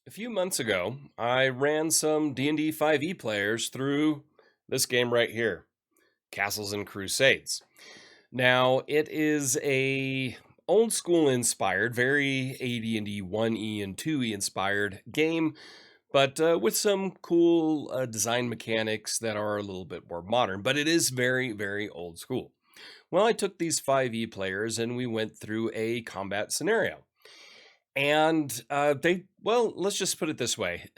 A few months ago, I ran some D&D 5e players through this game right here, Castles and Crusades. Now, it is a old school inspired, very AD&D 1e and 2e inspired game, but with some cool design mechanics that are a little bit more modern, but it is very, very old school. Well, I took these 5e players and we went through a combat scenario. And well, let's just put it this way: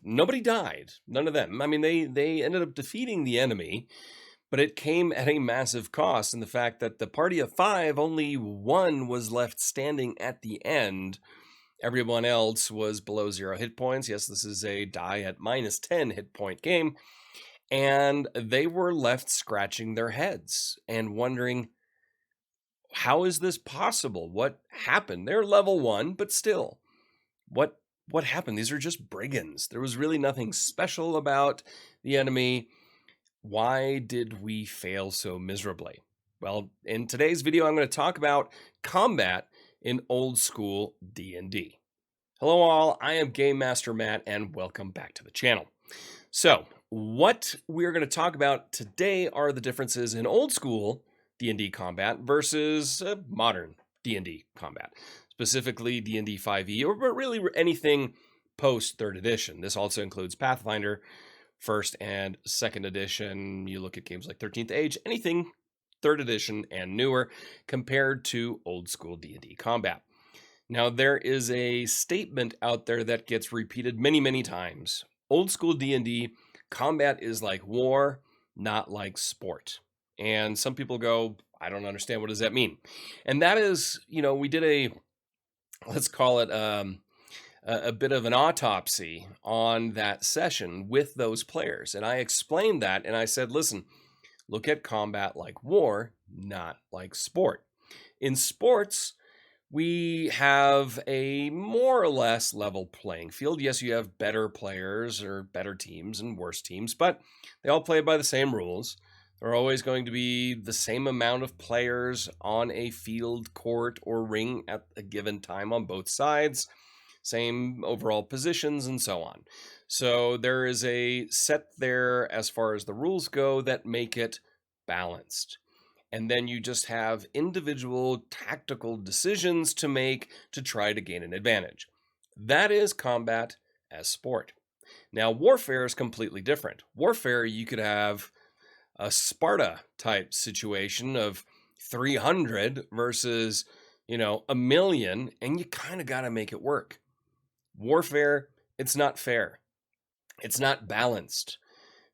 nobody died, none of them. I mean, they ended up defeating the enemy, but it came at a massive cost. And the fact that the party of five, only one was left standing at the end. Everyone else was below 0 hit points. Yes, this is a die at -10 hit point game, and they were left scratching their heads and wondering, how is this possible? What happened? They're level 1, but still, what what happened? These are just brigands. There was really nothing special about the enemy. Why did we fail so miserably? Well, in today's video, I'm going to talk about combat in old school D&D. Hello all, I am Game Master Matt and welcome back to the channel. So, what we're going to talk about today are the differences in old school D&D combat versus modern D&D combat, specifically D&D 5e, or but really anything post 3rd edition. This also includes Pathfinder, 1st and 2nd edition. You look at games like 13th Age, anything 3rd edition and newer compared to old school D&D combat. Now, there is a statement out there that gets repeated many, many times. Old school D&D combat is like war, not like sport. And some people go, I don't understand. What does that mean? And that is, we did let's call it a bit of an autopsy on that session with those players. And I explained that and I said, listen, look at combat like war, not like sport. In sports, we have a more or less level playing field. Yes, you have better players or better teams and worse teams, but they all play by the same rules. There are always going to be the same amount of players on a field, court, or ring at a given time on both sides, same overall positions, and so on. So there is a set there as far as the rules go that make it balanced. And then you just have individual tactical decisions to make to try to gain an advantage. That is combat as sport. Now, warfare is completely different. Warfare, you could have a Sparta type situation of 300 versus, a million, and you kind of got to make it work. Warfare, it's not fair. It's not balanced.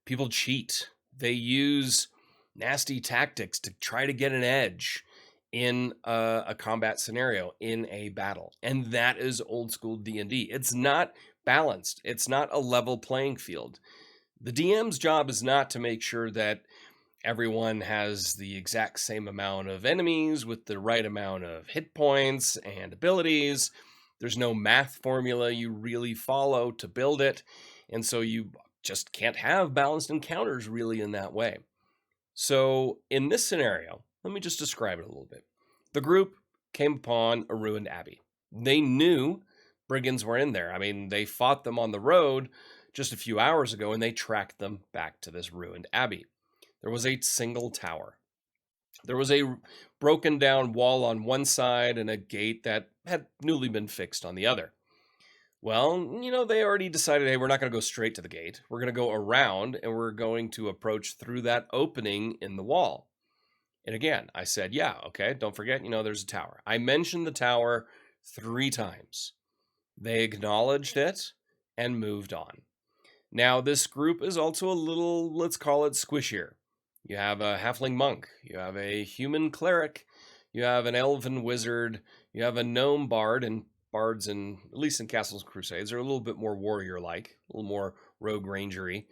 People cheat. They use nasty tactics to try to get an edge in a combat scenario, in a battle. And that is old school D&D. It's not balanced. It's not a level playing field. The DM's job is not to make sure that everyone has the exact same amount of enemies with the right amount of hit points and abilities. There's no math formula you really follow to build it. And so you just can't have balanced encounters really in that way. So in this scenario, let me just describe it a little bit. The group came upon a ruined abbey. They knew brigands were in there. I mean, they fought them on the road just a few hours ago, and they tracked them back to this ruined abbey. There was a single tower. There was a broken down wall on one side and a gate that had newly been fixed on the other. Well, they already decided, hey, we're not going to go straight to the gate. We're going to go around and we're going to approach through that opening in the wall. And again, I said, yeah, okay, don't forget, there's a tower. I mentioned the tower 3 times. They acknowledged it and moved on. Now, this group is also a little, let's call it squishier. You have a halfling monk, you have a human cleric, you have an elven wizard, you have a gnome bard, and bards, at least in Castles and Crusades, are a little bit more warrior-like, a little more rogue rangery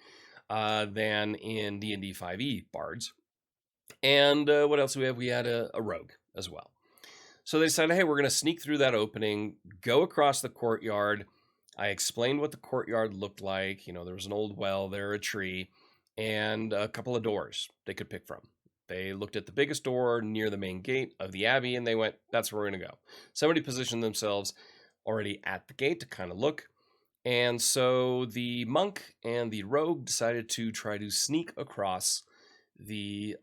than in D&D 5e bards. And what else do we have? We had a rogue as well. So they decided, hey, we're going to sneak through that opening, go across the courtyard. I explained what the courtyard looked like. There was an old well there, a tree, and a couple of doors they could pick from. They looked at the biggest door near the main gate of the abbey, and they went, that's where we're going to go. Somebody positioned themselves already at the gate to kind of look. And so the monk and the rogue decided to try to sneak across the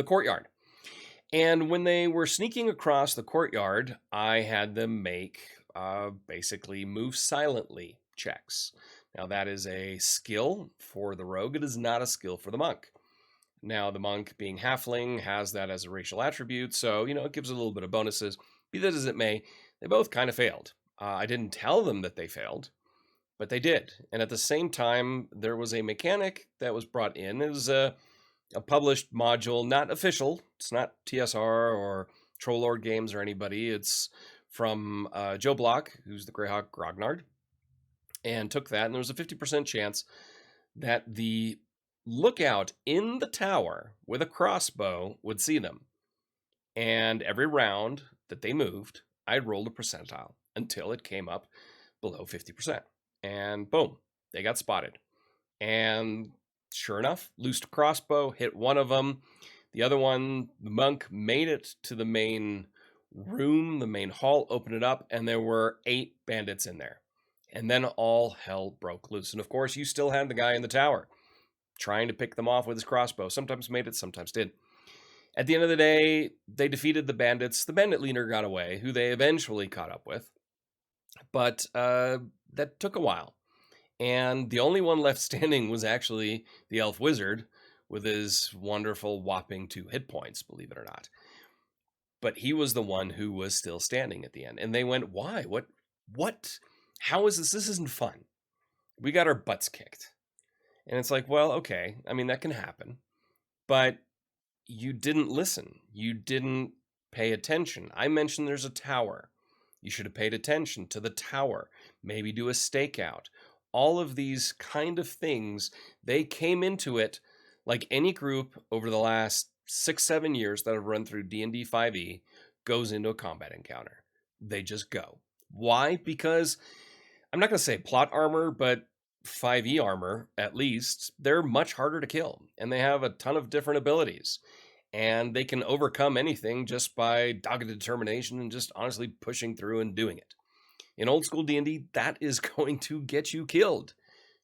courtyard. And when they were sneaking across the courtyard, I had them make basically move silently checks. Now, that is a skill for the rogue, it is not a skill for the monk. Now, the monk, being halfling, has that as a racial attribute, so, it gives a little bit of bonuses. Be that as it may, they both kind of failed. I didn't tell them that they failed, but they did. And at the same time, there was a mechanic that was brought in. It was a published module, not official. It's not TSR or Trollord Games or anybody. It's from Joe Block, who's the Greyhawk Grognard, and took that. And there was a 50% chance that the lookout in the tower with a crossbow would see them. And every round that they moved, I rolled a percentile until it came up below 50%. And boom, they got spotted. And sure enough, loosed a crossbow, hit one of them. The other one, the monk made it to the main room, the main hall, opened it up, and there were 8 bandits in there. And then all hell broke loose. And of course, you still had the guy in the tower trying to pick them off with his crossbow. Sometimes made it, sometimes did. At the end of the day, they defeated the bandits. The bandit leader got away, who they eventually caught up with. But that took a while. And the only one left standing was actually the elf wizard with his wonderful whopping 2 hit points, believe it or not. But he was the one who was still standing at the end. And they went, why? What? How is this? This isn't fun. We got our butts kicked. And it's like, well, okay. I mean, that can happen. But you didn't listen. You didn't pay attention. I mentioned there's a tower. You should have paid attention to the tower. Maybe do a stakeout. All of these kind of things, they came into it like any group over the last 6-7 years that have run through D&D 5e goes into a combat encounter. They just go. Why? Because I'm not going to say plot armor, but 5e armor, at least, they're much harder to kill. And they have a ton of different abilities. And they can overcome anything just by dogged determination and just honestly pushing through and doing it. In old school D&D, that is going to get you killed.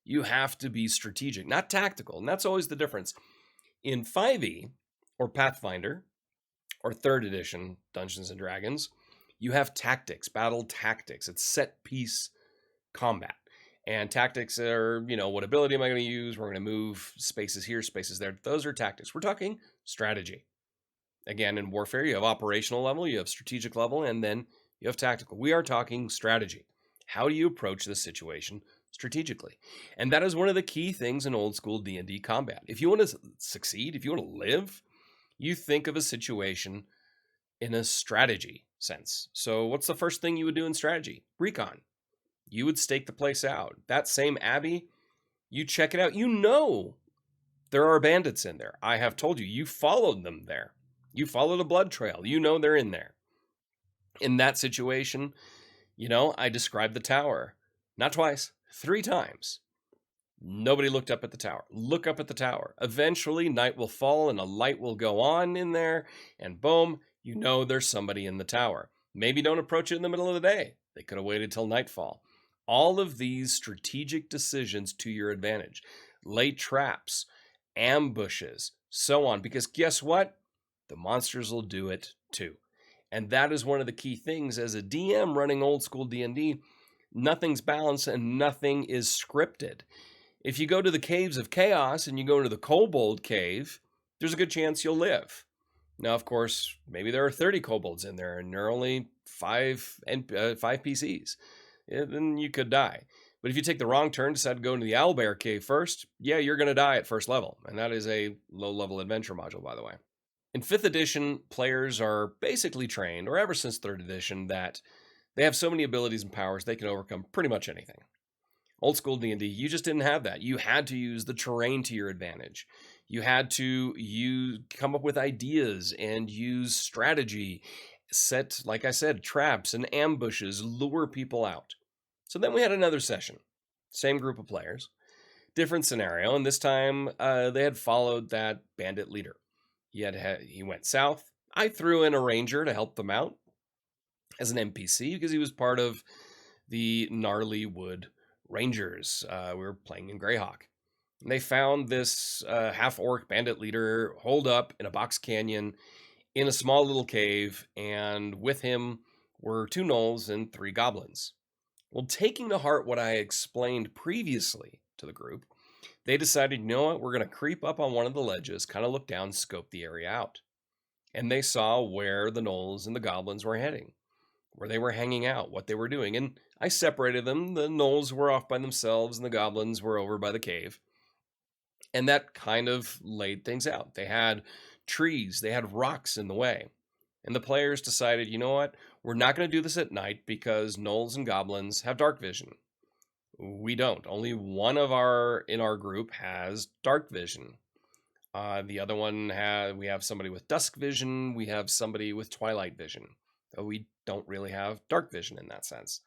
You have to be strategic, not tactical. And that's always the difference. In 5e, or Pathfinder, or 3rd edition Dungeons & Dragons, you have tactics, battle tactics. It's set piece combat. And tactics are, what ability am I going to use? We're going to move spaces here, spaces there. Those are tactics. We're talking strategy. Again, in warfare, you have operational level, you have strategic level, and then you have tactical. We are talking strategy. How do you approach this situation strategically? And that is one of the key things in old school D&D combat. If you want to succeed, if you want to live, you think of a situation in a strategy sense. So what's the first thing you would do in strategy? Recon. You would stake the place out. That same abbey, you check it out. You know there are bandits in there. I have told you, you followed them there. You followed a blood trail. You know they're in there. In that situation, I described the tower. Not twice, 3 times. Nobody looked up at the tower. Look up at the tower. Eventually, night will fall and a light will go on in there, and boom, there's somebody in the tower. Maybe don't approach it in the middle of the day. They could have waited till nightfall. All of these strategic decisions to your advantage. Lay traps, ambushes, so on. Because guess what? The monsters will do it too. And that is one of the key things as a DM running old school D&D. Nothing's balanced and nothing is scripted. If you go to the Caves of Chaos and you go to the Kobold Cave, there's a good chance you'll live. Now, of course, maybe there are 30 kobolds in there and there are only 5 PCs. Then you could die. But if you take the wrong turn, decide to go into the Owlbear Cave first, you're going to die at first level. And that is a low-level adventure module, by the way. In 5th edition, players are basically trained, or ever since 3rd edition, that they have so many abilities and powers they can overcome pretty much anything. Old school D&D, you just didn't have that. You had to use the terrain to your advantage. You had to come up with ideas and use strategy, set, like I said, traps and ambushes, lure people out. So then we had another session. Same group of players, different scenario, and this time they had followed that bandit leader. He went south. I threw in a ranger to help them out as an NPC because he was part of the Gnarly Wood Rangers. We were playing in Greyhawk. And they found this half-orc bandit leader holed up in a box canyon in a small little cave, and with him were 2 gnolls and 3 goblins. Well, taking to heart what I explained previously to the group, they decided, you know what, we're going to creep up on one of the ledges, kind of look down, scope the area out. And they saw where the gnolls and the goblins were heading, where they were hanging out, what they were doing. And I separated them. The gnolls were off by themselves, and the goblins were over by the cave. And that kind of laid things out. They had trees, they had rocks in the way. And the players decided, you know what, we're not going to do this at night because gnolls and goblins have dark vision. We don't. Only one of in our group has dark vision. The other one we have somebody with dusk vision. We have somebody with twilight vision. We don't really have dark vision in that sense.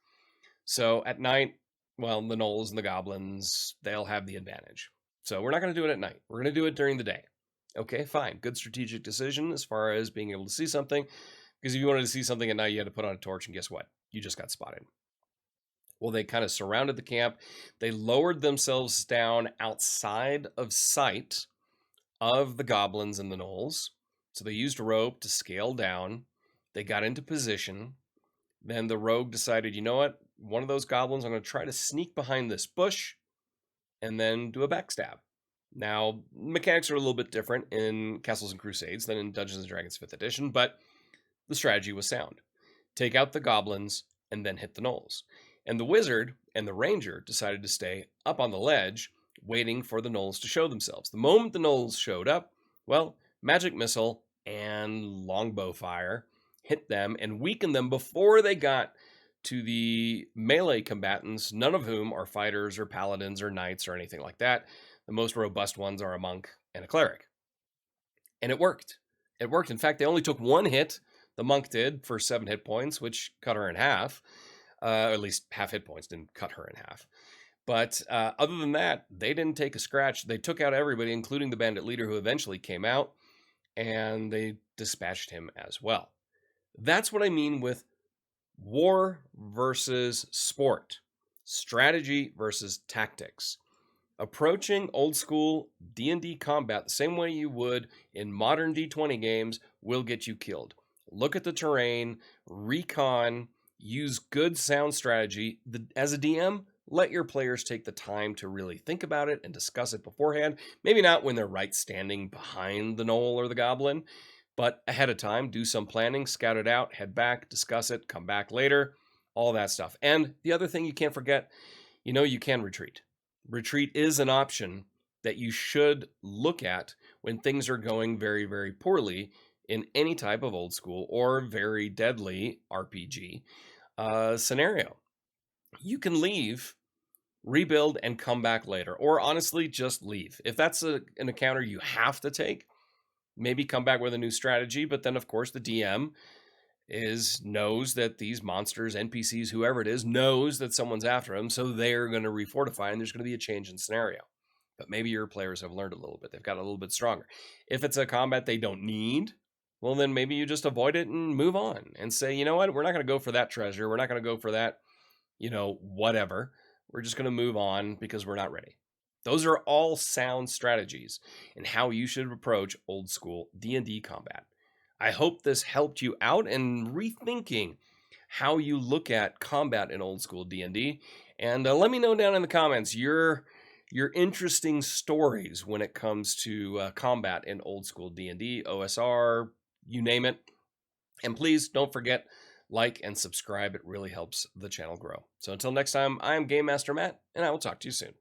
So at night, well, the gnolls and the goblins, they'll have the advantage. So we're not going to do it at night. We're going to do it during the day. Okay, fine. Good strategic decision as far as being able to see something. Because if you wanted to see something at night, you had to put on a torch, and guess what? You just got spotted. Well, they kind of surrounded the camp. They lowered themselves down outside of sight of the goblins and the gnolls. So they used a rope to scale down. They got into position. Then the rogue decided, you know what? One of those goblins, I'm going to try to sneak behind this bush and then do a backstab. Now, mechanics are a little bit different in Castles and Crusades than in Dungeons & Dragons 5th edition, but the strategy was sound. Take out the goblins and then hit the gnolls. And the wizard and the ranger decided to stay up on the ledge, waiting for the gnolls to show themselves. The moment the gnolls showed up, well, magic missile and longbow fire hit them and weakened them before they got to the melee combatants, none of whom are fighters or paladins or knights or anything like that. The most robust ones are a monk and a cleric. And it worked. It worked. In fact, they only took 1 hit. The monk did for 7 hit points, which cut her in half. Or at least half hit points, didn't cut her in half. But other than that, they didn't take a scratch. They took out everybody, including the bandit leader who eventually came out, and they dispatched him as well. That's what I mean with war versus sport, strategy versus tactics. Approaching old school D&D combat the same way you would in modern D20 games will get you killed. Look at the terrain, recon, use good sound strategy. As a DM, let your players take the time to really think about it and discuss it beforehand. Maybe not when they're right standing behind the gnoll or the goblin, but ahead of time, do some planning, scout it out, head back, discuss it, come back later, all that stuff. And the other thing you can't forget, you can retreat. Retreat is an option that you should look at when things are going very, very poorly in any type of old school or very deadly RPG scenario. You can leave, rebuild, and come back later. Or honestly, just leave. If that's an encounter you have to take, maybe come back with a new strategy. But then, of course, the DM knows that these monsters, NPCs, whoever it is, knows that someone's after them, so they're going to refortify, and there's going to be a change in scenario. But maybe your players have learned a little bit. They've got a little bit stronger. If it's a combat they don't need, well, then maybe you just avoid it and move on and say, you know what, we're not going to go for that treasure. We're not going to go for that, whatever. We're just going to move on because we're not ready. Those are all sound strategies in how you should approach old school D&D combat. I hope this helped you out in rethinking how you look at combat in old school D&D. And let me know down in the comments your interesting stories when it comes to combat in old school D&D, OSR, you name it. And please don't forget, like and subscribe. It really helps the channel grow. So until next time, I'm Game Master Matt, and I will talk to you soon.